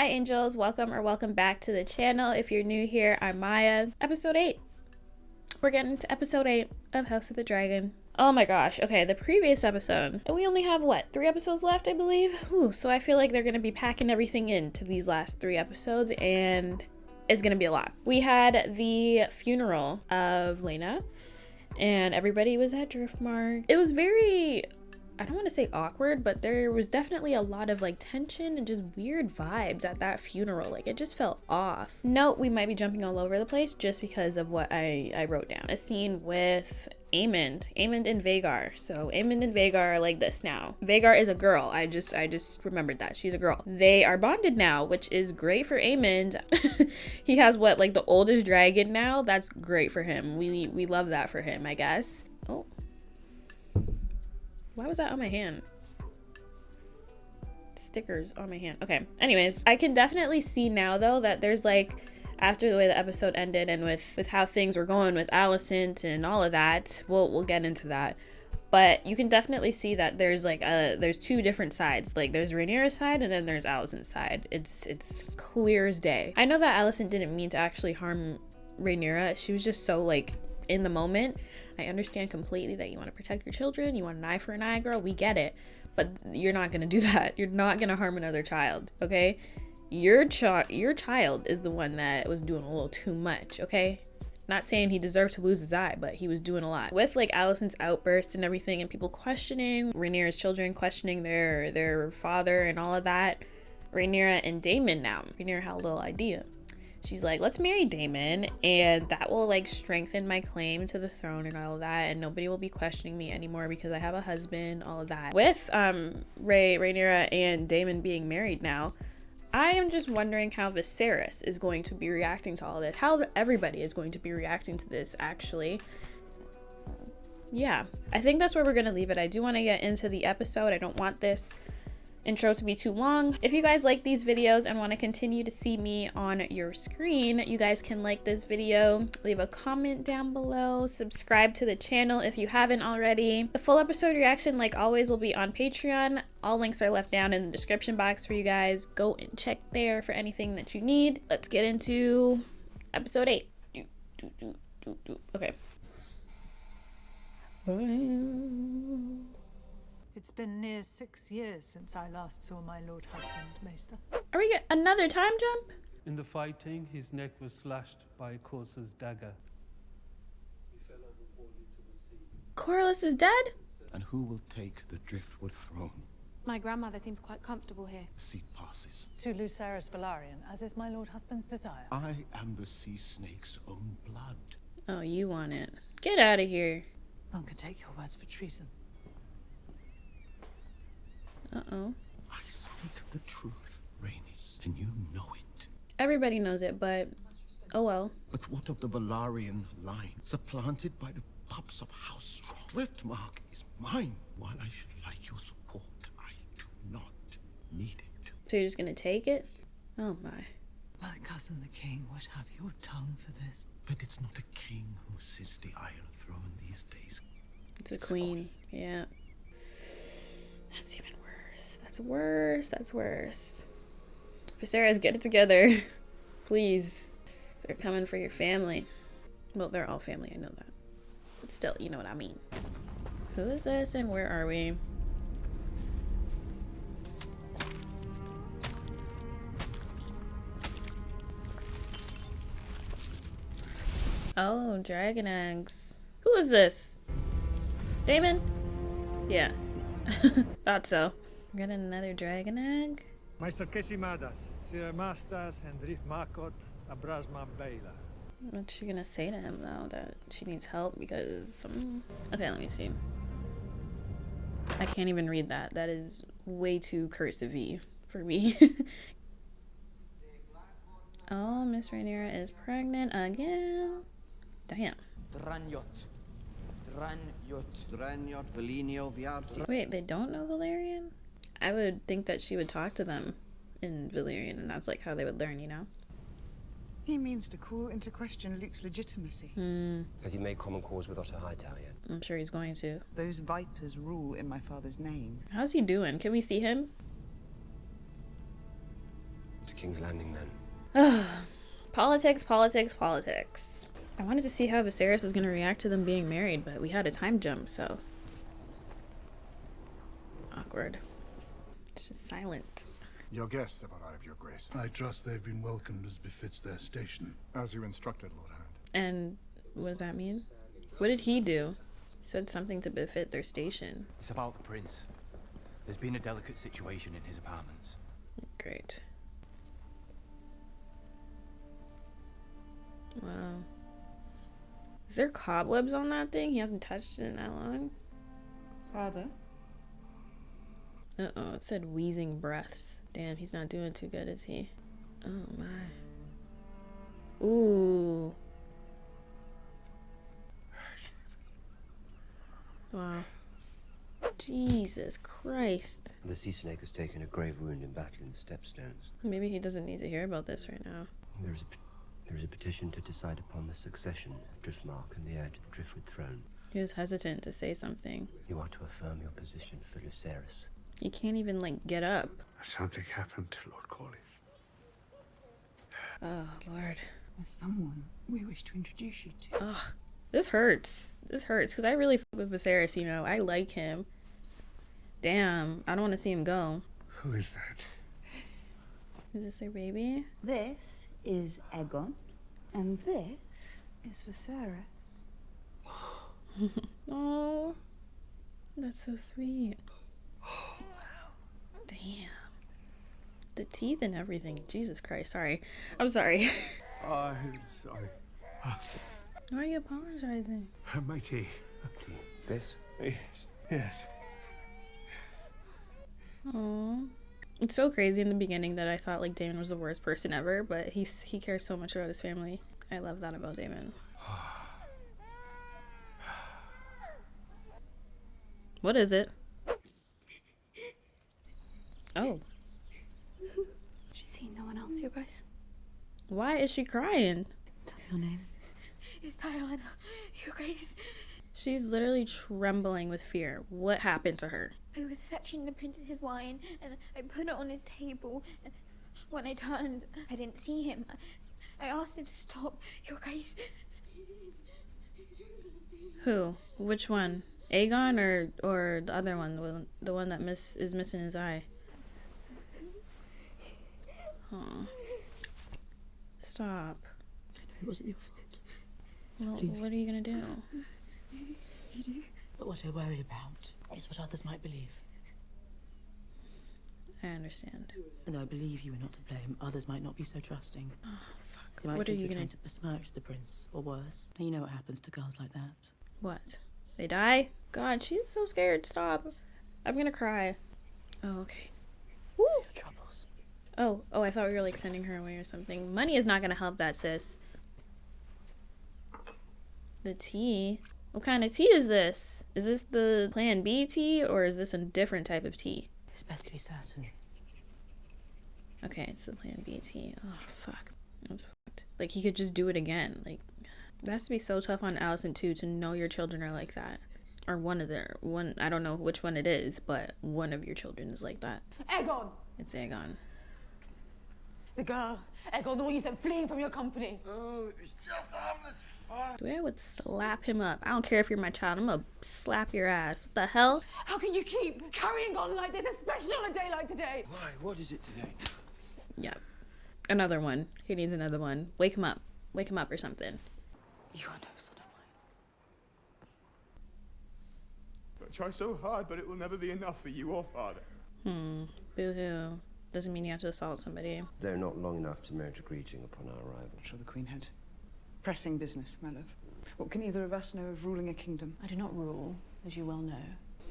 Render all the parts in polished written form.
Hi angels, welcome or welcome back to the channel. If you're new here, I'm Maya. Episode 8. We're getting to episode 8 of House of the Dragon. Oh my gosh, okay, the previous episode, and we only have what, 3 episodes left, I believe? Ooh, so I feel like they're gonna be packing everything into these last 3 episodes, and it's gonna be a lot. We had the funeral of Lena, and everybody was at Driftmark. It was very, I don't want to say awkward, but there was definitely a lot of like tension and just weird vibes at that funeral. Like it just felt off. Note, we might be jumping all over the place just because of what I wrote down. A scene with Aemond and Vhagar. So Aemond and Vhagar are like this now. Vhagar is a girl. I just remembered that. She's a girl. They are bonded now, which is great for Aemond. He has what, like the oldest dragon now? That's great for him. We love that for him, I guess. Oh. Why was that on my hand? Stickers on my hand. Okay, anyways, I can definitely see now though that there's like, after the way the episode ended and with how things were going with Alicent and all of that, we'll get into that. But you can definitely see that there's like there's 2 different sides. Like there's Rhaenyra's side and then there's Alicent's side. It's clear as day. I know that Alicent didn't mean to actually harm Rhaenyra. She was just so like in the moment. I understand completely that you want to protect your children, you want an eye for an eye, girl, we get it, but you're not gonna do that. You're not gonna harm another child, okay? Your child is the one that was doing a little too much, okay? Not saying he deserved to lose his eye, but he was doing a lot. With like Alicent's outburst and everything and people questioning Rhaenyra's children, questioning their father and all of that, Rhaenyra and Daemon now. Rhaenyra had a little idea. She's like, let's marry Daemon and that will like strengthen my claim to the throne and all of that, and nobody will be questioning me anymore because I have a husband, all of that. With Rhaenyra and Daemon being married now, I am just wondering how Viserys is going to be reacting to all of this. How everybody is going to be reacting to this, actually. Yeah, I think that's where we're going to leave it. I do want to get into the episode. I don't want this intro to be too long. If you guys like these videos and want to continue to see me on your screen, you guys can like this video, leave a comment down below, subscribe to the channel if you haven't already. The full episode reaction, like always, will be on Patreon. All links are left down in the description box for you guys. Go and check there for anything that you need. Let's get into episode 8. Okay. It's been near 6 years since I last saw my lord husband, Maester. Are we getting another time jump? In the fighting, his neck was slashed by a courser's dagger. He fell overboard into the sea. Corlys is dead? And who will take the driftwood throne? My grandmother seems quite comfortable here. The sea passes. To Viserys Velaryon, as is my lord husband's desire. I am the sea snake's own blood. Oh, you want it. Get out of here. None can take your words for treason. Uh-oh. I speak the truth, Rhaenys, and you know it. Everybody knows it, but oh well. But what of the Velaryon line, supplanted by the pups of House Strong? Driftmark is mine. While I should like your support, I do not need it. So you're just gonna take it? Oh my. My cousin the king would have your tongue for this. But it's not a king who sits the Iron Throne these days. It's a queen. Yeah. That's even worse. That's worse. That's worse. Viserys, get it together. Please. They're coming for your family. Well, they're all family, I know that. But still, you know what I mean. Who is this and where are we? Oh, dragon eggs. Who is this? Daemon? Yeah. Thought so. We're getting another dragon egg? Maester Kesimadas, Sir Mastas and Driftmarkot, Abrasma Baila. What's she gonna say to him though? That she needs help because okay, let me see. I can't even read that. That is way too cursive-y for me. Oh, Miss Rhaenyra is pregnant again. Damn. Dranyot. Dranyot, Valinio, Viard. Wait, they don't know Valyrian? I would think that she would talk to them in Valyrian, and that's like how they would learn, you know? He means to call into question Luke's legitimacy. Has he made common cause with Otto Hightower yet? I'm sure he's going to. Those vipers rule in my father's name. How's he doing? Can we see him? to King's Landing then. Politics, politics, politics. I wanted to see how Viserys was going to react to them being married, but we had a time jump, so... awkward. It's just silent. Your guests have arrived, Your Grace. I trust they've been welcomed as befits their station. As you instructed, Lord Hand. And what does that mean? What did he do? He said something to befit their station. It's about the prince. There's been a delicate situation in his apartments. Great. Wow. Is there cobwebs on that thing? He hasn't touched it in that long. Father? Uh-oh, it said wheezing breaths. Damn, he's not doing too good, is he? Oh my. Ooh. Wow. Jesus Christ. The sea snake has taken a grave wound in battle in the Stepstones. Maybe he doesn't need to hear about this right now. There is a petition to decide upon the succession of Driftmark and the heir to the Driftwood throne. He was hesitant to say something. You are to affirm your position for Viserys. He can't even, like, get up. Something happened, Lord Corley. Oh, Lord. There's someone we wish to introduce you to. Ugh. This hurts. This hurts, because I really fuck with Viserys, you know. I like him. Damn, I don't want to see him go. Who is that? Is this their baby? This is Aegon, and this is Viserys. Oh, that's so sweet. Wow. Damn. The teeth and everything. Jesus Christ. Sorry. I'm sorry. I'm sorry. Why are you apologizing? My tea. Tea. This? Yes. Yes. Oh, it's so crazy in the beginning that I thought like Daemon was the worst person ever, but he cares so much about his family. I love that about Daemon. What is it? Oh. She's seen no one else, you guys. Why is she crying? Tell me your name. It's Dyana, you guys. She's literally trembling with fear. What happened to her? I was fetching the printed wine and I put it on his table. And when I turned, I didn't see him. I asked him to stop, you guys. Who? Which one? Aegon or the other one? The one that is missing his eye? Oh. Stop. I know it wasn't your fault. Well, what are you gonna do? You do? But what I worry about is what others might believe. I understand. And though I believe you were not to blame, others might not be so trusting. Oh, fuck. They might What are think you you're gonna trying to besmirch the prince, or worse. And you know what happens to girls like that. What? They die? God, she's so scared. Stop. I'm gonna cry. Oh, okay. Woo! Your troubles. Oh, I thought we were like sending her away or something. Money is not gonna help that, sis. The tea? What kind of tea is this? Is this the Plan B tea or is this a different type of tea? It's best to be certain. Okay, it's the Plan B tea. Oh, fuck. That's fucked. Like, he could just do it again. Like, that has to be so tough on Alicent, too, to know your children are like that. Or I don't know which one it is, but one of your children is like that. Aegon! It's Aegon. The girl. Aegon, the one you sent fleeing from your company. Oh, it's just harmless fun. The way I would slap him up. I don't care if you're my child. I'm gonna slap your ass. What the hell? How can you keep carrying on like this, especially on a day like today? Why? What is it today? Yeah. Another one. He needs another one. Wake him up. Wake him up or something. You are no son of mine. I try so hard, but it will never be enough for you or father. Boo-hoo. Doesn't mean you have to assault somebody. They're not long enough to merit a greeting upon our arrival. I'm sure the Queen had pressing business, my love. What can either of us know of ruling a kingdom? I do not rule, as you well know.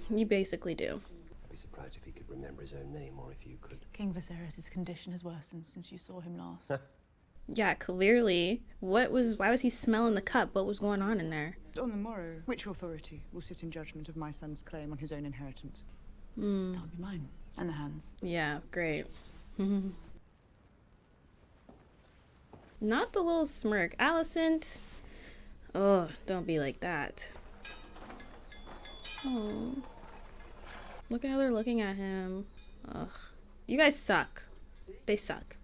You basically do. I'd be surprised if he could remember his own name, or if you could. King Viserys' condition has worsened since you saw him last. Yeah, clearly. Why was he smelling the cup? What was going on in there? On the morrow, which authority will sit in judgment of my son's claim on his own inheritance? That would be mine. And the hands. Yeah, great. Not the little smirk. Alicent. Oh, don't be like that. Oh. Look at how they're looking at him. Ugh. You guys suck. They suck.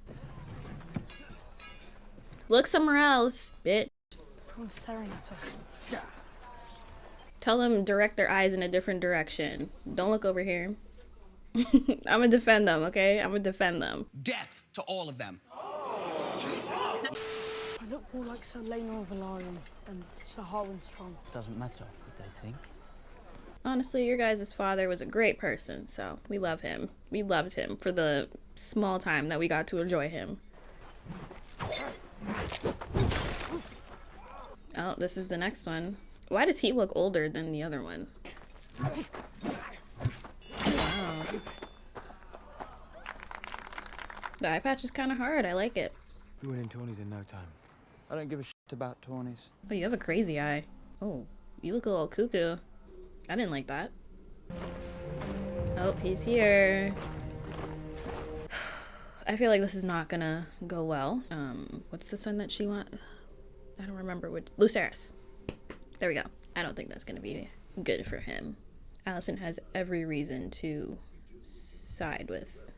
Look somewhere else, bitch. Everyone's staring at us. Tell them direct their eyes in a different direction. Don't look over here. I'm gonna defend them, okay? I'm gonna defend them. Death to all of them. I look more like Sir Laenor Velaryon and Sir Harwin Strong. Doesn't matter what they think. Honestly, your guys' father was a great person, so we love him. We loved him for the small time that we got to enjoy him. Oh, this is the next one. Why does he look older than the other one? Wow. The eye patch is kind of hard. I like it. We're winning tourneys in no time. I don't give a shit about tourneys. Oh, you have a crazy eye. Oh, you look a little cuckoo. I didn't like that. Oh, he's here. I feel like this is not gonna go well. What's the son that she want? I don't remember what. Viserys. There we go. I don't think that's gonna be good for him. Alicent has every reason to side with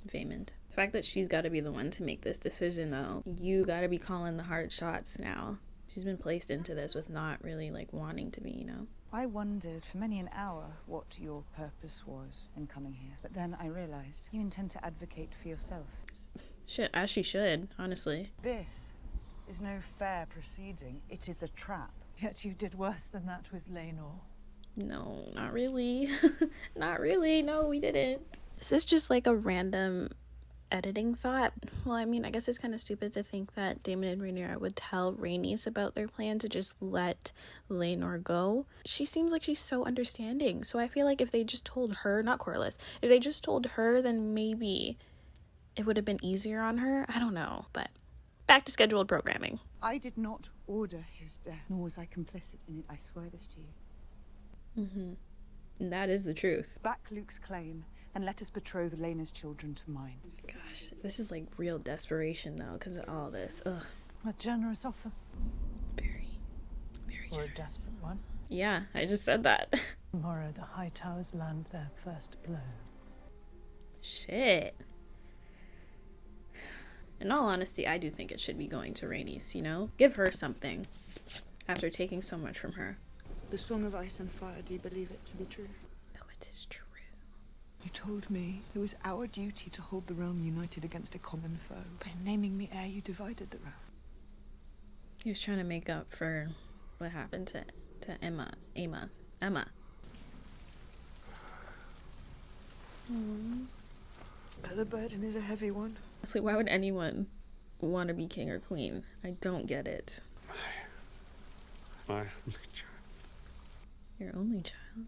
Vaemond. The fact that she's got to be the one to make this decision, though, you got to be calling the hard shots now. She's been placed into this with not really like wanting to be, you know. I wondered for many an hour what your purpose was in coming here. But then I realized you intend to advocate for yourself. Shit, as she should, honestly. This is no fair proceeding. It is a trap. Yet you did worse than that with Laenor. No, not really. Not really. No, we didn't. Is this just like a random editing thought? Well, I mean, I guess it's kind of stupid to think that Daemon and Rhaenyra would tell Rhaenys about their plan to just let Laenor go. She seems like she's so understanding. So I feel like if they just told her, not Corlys, if they just told her, then maybe it would have been easier on her. I don't know, but back to scheduled programming. I did not order his death, nor was I complicit in it. I swear this to you. That is the truth. Back Luke's claim, and let us betroth Laena's children to mine. Gosh, this is like real desperation now because of all this. Ugh. A generous offer. Very Or generous. a desperate one. Yeah, I just said that. Tomorrow the High Towers land their first blow. Shit. In all honesty, I do think it should be going to Rhaenys, you know? Give her something after taking so much from her. The Song of Ice and Fire, do you believe it to be true? Oh, it is true. You told me it was our duty to hold the realm united against a common foe. By naming me heir, you divided the realm. He was trying to make up for what happened to Emma. But the burden is a heavy one. Honestly, why would anyone want to be king or queen? I don't get it. My only child. Your only child?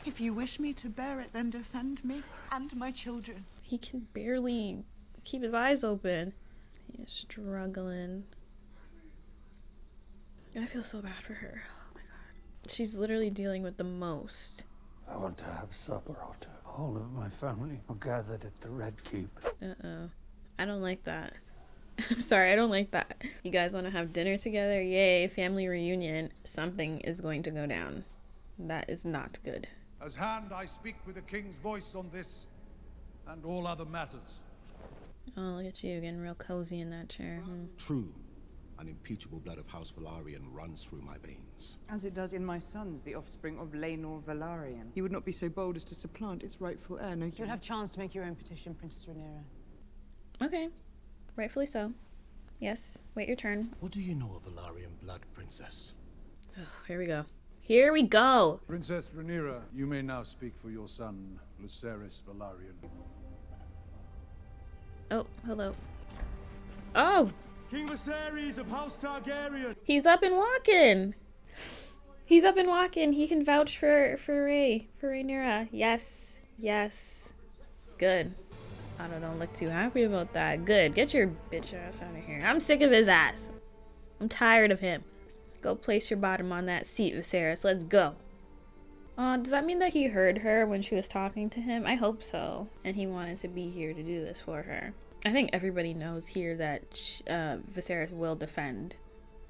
If you wish me to bear it, then defend me and my children. He can barely keep his eyes open. He is struggling. I feel so bad for her. Oh my god. She's literally dealing with the most. I want to have supper, Otto. All of my family are gathered at the Red Keep. Uh-oh. I don't like that. I'm sorry, I don't like that. You guys want to have dinner together? Yay, family reunion. Something is going to go down. That is not good. As hand, I speak with the king's voice on this and all other matters. Oh, look at you getting real cozy in that chair. True. Unimpeachable blood of House Velaryon runs through my veins. As it does in my sons, the offspring of Laenor Velaryon. You would not be so bold as to supplant its rightful heir, no? You'll have chance to make your own petition, Princess Rhaenyra. Okay. Rightfully so. Yes. Wait your turn. What do you know of Velaryon blood, princess? Oh, here we go. Here we go. Princess Rhaenyra, you may now speak for your son, Viserys Velaryon. Oh, hello. Oh! King Viserys of House Targaryen! He's up and walking! He's up and walking. He can vouch for Rhaenyra. Yes. Yes. Good. Otto don't look too happy about that. Good. Get your bitch ass out of here. I'm sick of his ass. I'm tired of him. Go place your bottom on that seat, Viserys. Let's go. Does that mean that he heard her when she was talking to him? I hope so. And he wanted to be here to do this for her. I think everybody knows here that Viserys will defend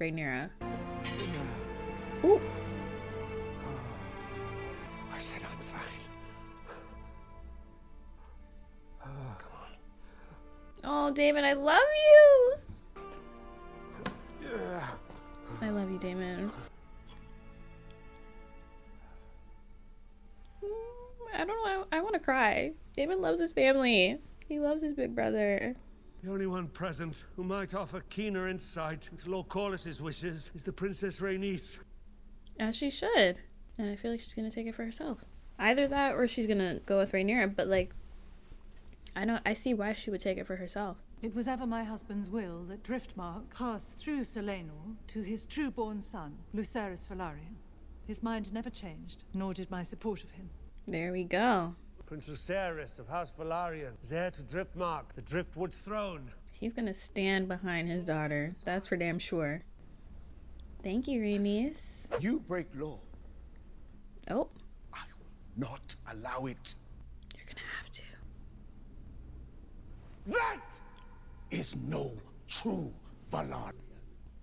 Rhaenyra. Ooh. I said I'm fine. Oh, Damon, I love you. I love you, Damon. I don't know. I want to cry. Damon loves his family. He loves his big brother. The only one present who might offer keener insight into Lord Corlys's wishes is the Princess Rhaenys. As she should. And I feel like she's going to take it for herself. Either that or she's going to go with Rhaenyra. But, like, I see why she would take it for herself. It was ever my husband's will that Driftmark pass through Selenor to his true-born son, Viserys Velaryon. His mind never changed, nor did my support of him. There we go. Prince Viserys of House Velaryon is heir to Driftmark, the Driftwood throne. He's gonna stand behind his daughter. That's for damn sure. Thank you, Rhaenys. You break law. Oh. I will not allow it. You're gonna have to. That is no true Velaryon.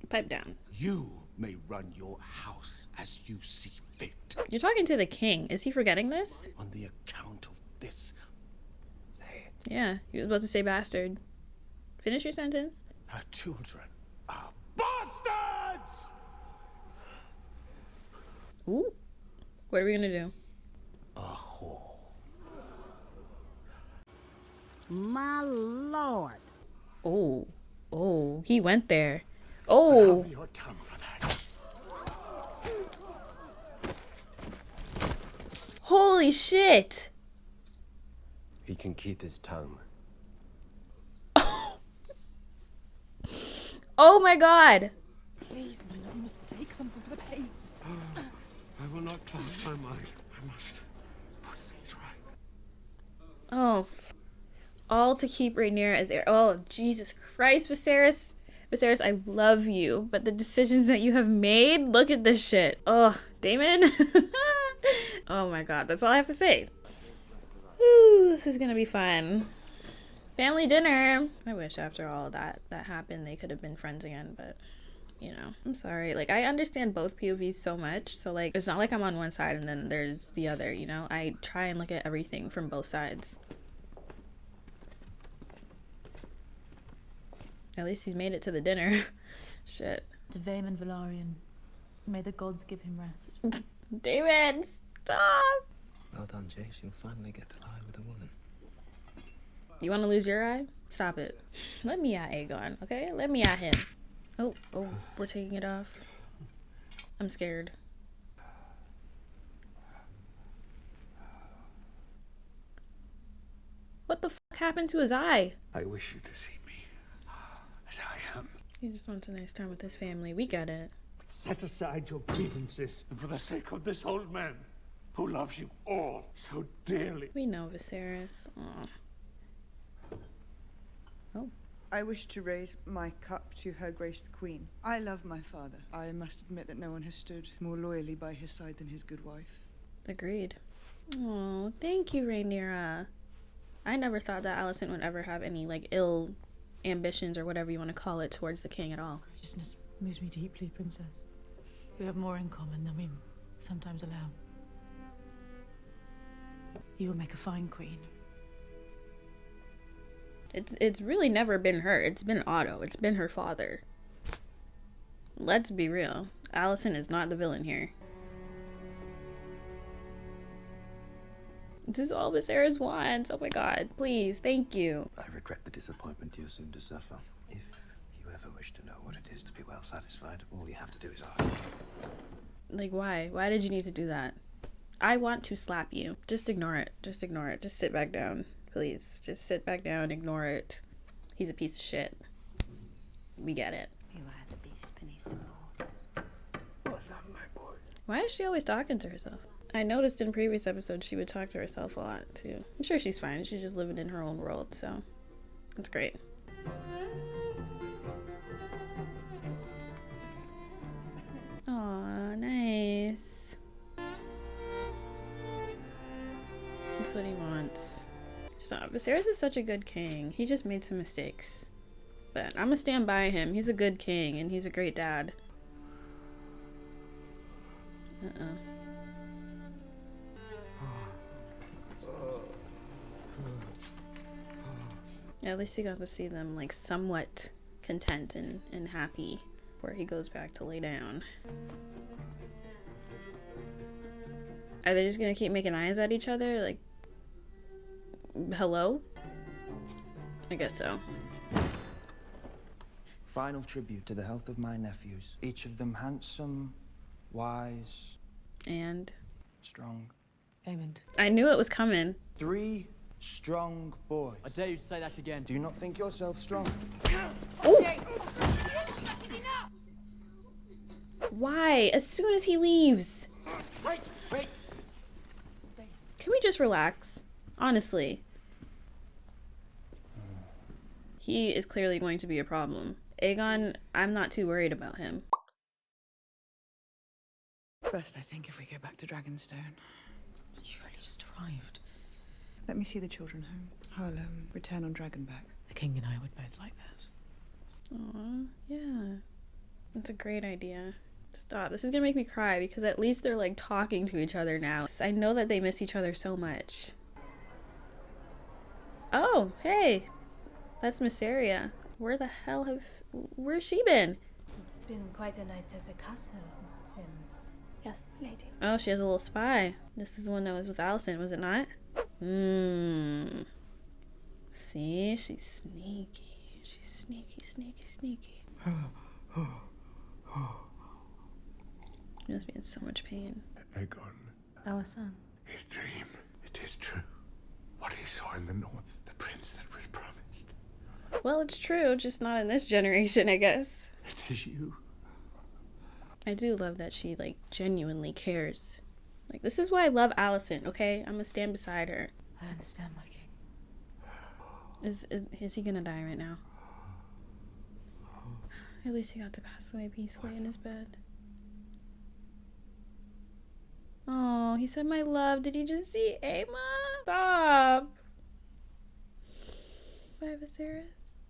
Pipe down. You may run your house as you see fit. You're talking to the king. Is he forgetting this? On the account of this. Say it. Yeah, he was about to say bastard. Finish your sentence. Her children are bastards! Ooh. What are we gonna do? A whore. My lord. Oh. Oh, he went there. Oh. Have your tongue for that. Holy shit. He can keep his tongue. Oh my god. Please, my lord, you must take something for the pain. I will not close my mind. I must put things right. Oh, all to keep Rhaenyra as heir. Oh, Jesus Christ, Viserys. Viserys, I love you, but the decisions that you have made, look at this shit. Oh, Damon. Oh my god, that's all I have to say. Whew, this is gonna be fun. Family dinner. I wish after all that happened, they could have been friends again, but you know, I'm sorry. Like, I understand both POVs so much, so like, it's not like I'm on one side and then there's the other, you know? I try and look at everything from both sides. At least he's made it to the dinner. Shit. To Vaemon Velaryon, may the gods give him rest. David, stop! Well done, Jace. You'll finally get to lie with a woman. You want to lose your eye? Stop it. Let me at Aegon, okay? Let me at him. Oh, we're taking it off. I'm scared. What the fuck happened to his eye? I wish you to see me as I am. He just wants a nice time with his family. We get it. Set aside your grievances, and for the sake of this old man, who loves you all so dearly. We know, Viserys. Aw. Oh. I wish to raise my cup to Her Grace the Queen. I love my father. I must admit that no one has stood more loyally by his side than his good wife. Agreed. Oh, thank you, Rhaenyra. I never thought that Alicent would ever have any, like, ill ambitions or whatever you want to call it towards the king at all. Graciousness moves me deeply, Princess. We have more in common than we sometimes allow. You will make a fine queen. It's really never been her. It's been Otto. It's been her father. Let's be real. Alicent is not the villain here. This is all Viserys wants. Oh my god. Please. Thank you. I regret the disappointment you're soon to suffer. If you ever wish to know what it is to be well satisfied, all you have to do is ask. Like, why? Why did you need to do that? I want to slap you. Just ignore it. Just ignore it. Just sit back down. Please. Just sit back down. Ignore it. He's a piece of shit. We get it. You are the beast beneath the boards. Oh, not my boy. Why is she always talking to herself? I noticed in previous episodes she would talk to herself a lot too. I'm sure she's fine. She's just living in her own world, so that's great. Aw, nice. That's what he wants. Stop. Viserys is such a good king. He just made some mistakes. But I'm gonna stand by him. He's a good king and he's a great dad. Yeah, at least he got to see them like somewhat content and happy before he goes back to lay down. Are they just gonna keep making eyes at each other? Like, hello? I guess so. Final tribute to the health of my nephews. Each of them handsome, wise, and strong. Aemond. I knew it was coming. 3 strong boys. I dare you to say that again. Do you not think yourself strong? Ooh. Why? As soon as he leaves. Wait. Can we just relax? Honestly. He is clearly going to be a problem. Aegon, I'm not too worried about him. Best, I think, if we go back to Dragonstone. You've only just arrived. Let me see the children home. I'll return on Dragonback. The king and I would both like that. Aw, yeah. That's a great idea. Stop. This is gonna make me cry because at least they're like talking to each other now. I know that they miss each other so much. Oh, hey. That's Viserys. Where's she been? It's been quite a night at the castle, Sims. Yes, lady. Oh, she has a little spy. This is the one that was with Alicent, was it not? See, she's sneaky. She's sneaky. He must be in so much pain. Aegon. Our son. His dream. It is true. What he saw in the north. The prince that was promised. Well, it's true, just not in this generation, I guess. It is you. I do love that she, like, genuinely cares. Like, this is why I love Alicent, okay? I'm gonna stand beside her. I understand, my king. Is he gonna die right now? At least he got to pass away peacefully in his bed. Oh, he said, my love. Did you just see Aemma? Stop. Bye, Viserys.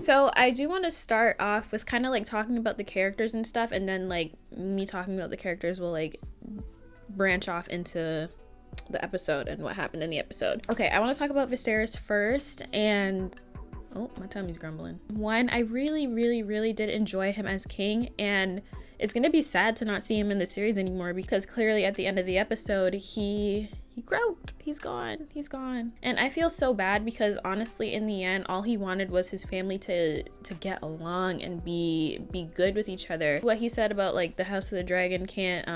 So I do want to start off with kind of like talking about the characters and stuff, and then like me talking about the characters will like branch off into the episode and what happened in the episode. Okay, I want to talk about Viserys first, and oh, my tummy's grumbling. One, I really did enjoy him as king, and it's gonna be sad to not see him in the series anymore because clearly at the end of the episode he croaked. He's gone. And I feel so bad because honestly in the end all he wanted was his family to get along and be good with each other. What he said about like the House of the Dragon can't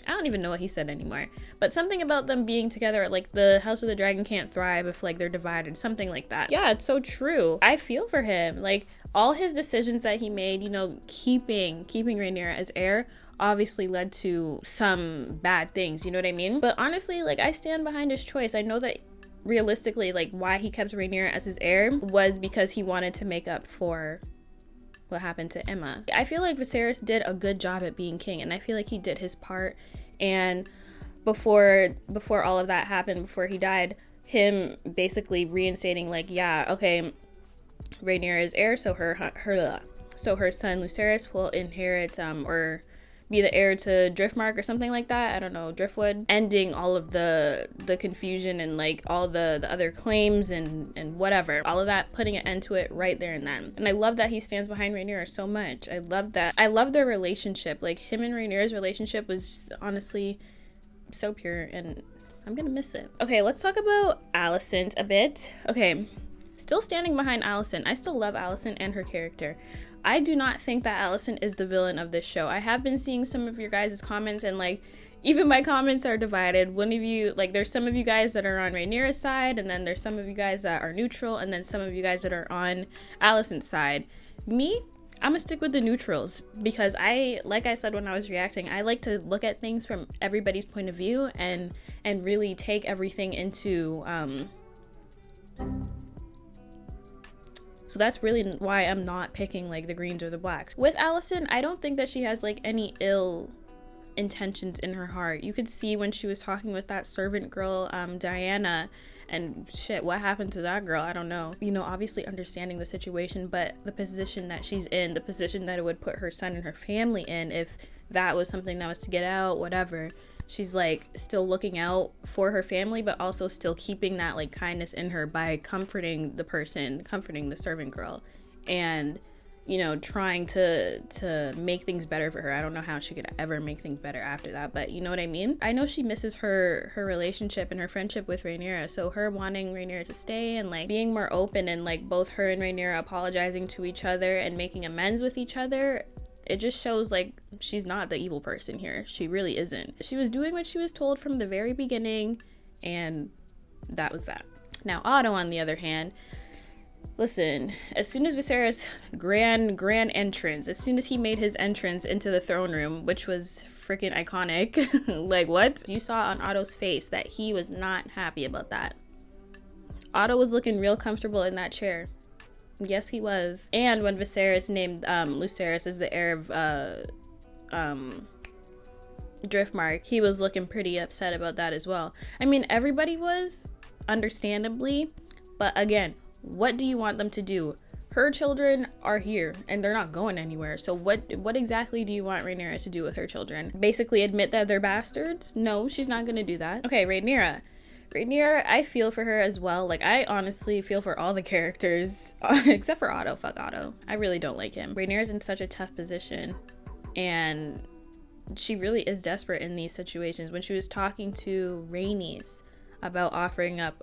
I don't even know what he said anymore, but something about them being together, like the House of the Dragon can't thrive if like they're divided, something like that. Yeah, it's so true. I feel for him. Like all his decisions that he made, you know, keeping Rhaenyra as heir obviously led to some bad things, you know what I mean? But honestly, like I stand behind his choice. I know that realistically, like why he kept Rhaenyra as his heir was because he wanted to make up for what happened to Aemma. I feel like Viserys did a good job at being king, and I feel like he did his part. And before all of that happened, before he died, him basically reinstating like, yeah, okay, Rhaenyra is heir, so her son Viserys will inherit or be the heir to Driftmark or something like that. I don't know, Driftwood, ending all of the confusion and like all the other claims and whatever, all of that, putting an end to it right there and then. And I love that he stands behind Rhaenyra so much. I love that. I love their relationship. Like him and Rhaenyra's relationship was honestly so pure, and I'm gonna miss it. Okay, let's talk about Alicent a bit. Okay, still standing behind Alicent. I still love Alicent and her character. I do not think that Alicent is the villain of this show. I have been seeing some of your guys' comments, and like even my comments are divided. One of you, like there's some of you guys that are on Rhaenyra's side, and then there's some of you guys that are neutral, and then some of you guys that are on Alicent's side. Me, I'm gonna stick with the neutrals because like I said when I was reacting, I like to look at things from everybody's point of view and really take everything into so that's really why I'm not picking like the greens or the blacks. With Alicent, I don't think that she has like any ill intentions in her heart. You could see when she was talking with that servant girl, Dyana, and shit, what happened to that girl? I don't know. You know, obviously understanding the situation, but the position that she's in, the position that it would put her son and her family in if that was something that was to get out, whatever. She's like still looking out for her family, but also still keeping that like kindness in her by comforting the person, comforting the servant girl, and you know, trying to make things better for her. I don't know how she could ever make things better after that, but you know what I mean? I know she misses her relationship and her friendship with Rhaenyra, so her wanting Rhaenyra to stay and like being more open and like both her and Rhaenyra apologizing to each other and making amends with each other, it just shows like she's not the evil person here. She really isn't. She was doing what she was told from the very beginning, and that was that. Now Otto, on the other hand, listen, as soon as Viserys grand entrance, as soon as he made his entrance into the throne room, which was freaking iconic, like what? You saw on Otto's face that he was not happy about that. Otto was looking real comfortable in that chair. Yes, he was. And when Viserys named Lucerys as the heir of Driftmark, he was looking pretty upset about that as well. I mean, everybody was, understandably, but again, what do you want them to do? Her children are here and they're not going anywhere. So what exactly do you want Rhaenyra to do with her children? Basically admit that they're bastards? No, she's not gonna do that. Okay, Rhaenyra, I feel for her as well. Like, I honestly feel for all the characters except for Otto. Fuck Otto. I really don't like him. Rhaenyra's in such a tough position, and she really is desperate in these situations. When she was talking to Rhaenys about offering up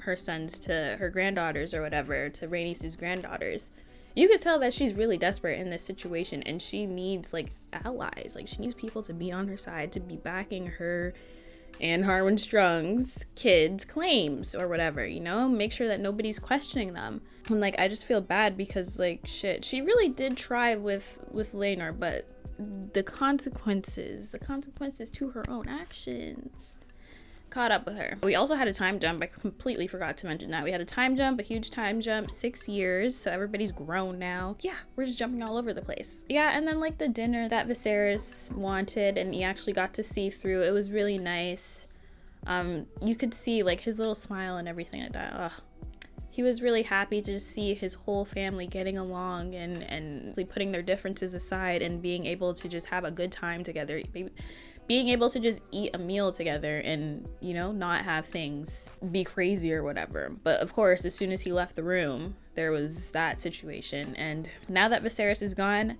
her sons to her granddaughters or whatever, to Rhaenys' granddaughters, you could tell that she's really desperate in this situation, and she needs like allies. Like, she needs people to be on her side, to be backing her and Harwin Strong's kids' claims or whatever, you know? Make sure that nobody's questioning them. And like, I just feel bad because like, shit, she really did try with Laenor, but the consequences to her own actions caught up with her. We also had a time jump. I completely forgot to mention that. We had a time jump, a huge time jump, 6 years, so everybody's grown now. Yeah, we're just jumping all over the place. Yeah, and then like the dinner that Viserys wanted and he actually got to see through, it was really nice. You could see like his little smile and everything like that. Ugh. He was really happy to see his whole family getting along and putting their differences aside and being able to just have a good time together. Being able to just eat a meal together and, you know, not have things be crazy or whatever. But of course, as soon as he left the room, there was that situation. And now that Viserys is gone,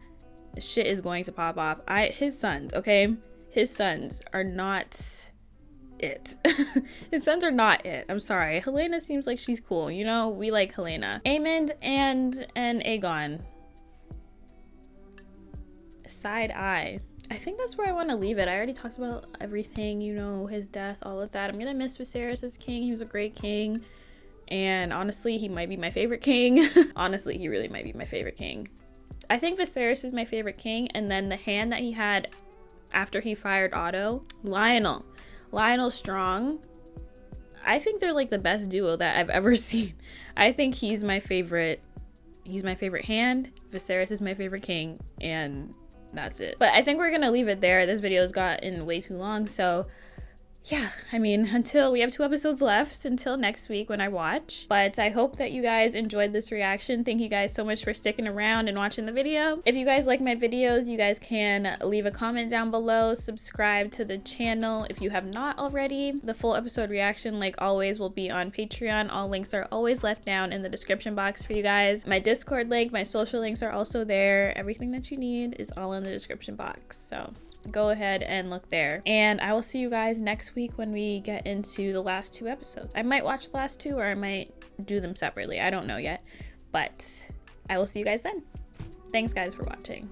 shit is going to pop off. His sons, okay? His sons are not it. His sons are not it. I'm sorry. Helena seems like she's cool. You know, we like Helena. Aemond and Aegon. Side eye. I think that's where I want to leave it. I already talked about everything, you know, his death, all of that. I'm gonna miss Viserys as king. He was a great king. And honestly, he might be my favorite king. Honestly, he really might be my favorite king. I think Viserys is my favorite king. And then the hand that he had after he fired Otto, Lionel Strong. I think they're like the best duo that I've ever seen. I think he's my favorite. He's my favorite hand. Viserys is my favorite king. And that's it. But I think we're gonna leave it there. This video's gotten way too long, so yeah, I mean, until we have 2 episodes left until next week when I watch. But I hope that you guys enjoyed this reaction. Thank you guys so much for sticking around and watching the video. If you guys like my videos, you guys can leave a comment down below, subscribe to the channel if you have not already. The full episode reaction, like always, will be on Patreon. All links are always left down in the description box for you guys. My Discord link, my social links are also there. Everything that you need is all in the description box, so go ahead and look there. And I will see you guys next week when we get into the last 2 episodes. I might watch the last 2 or I might do them separately. I don't know yet, but I will see you guys then. Thanks guys for watching.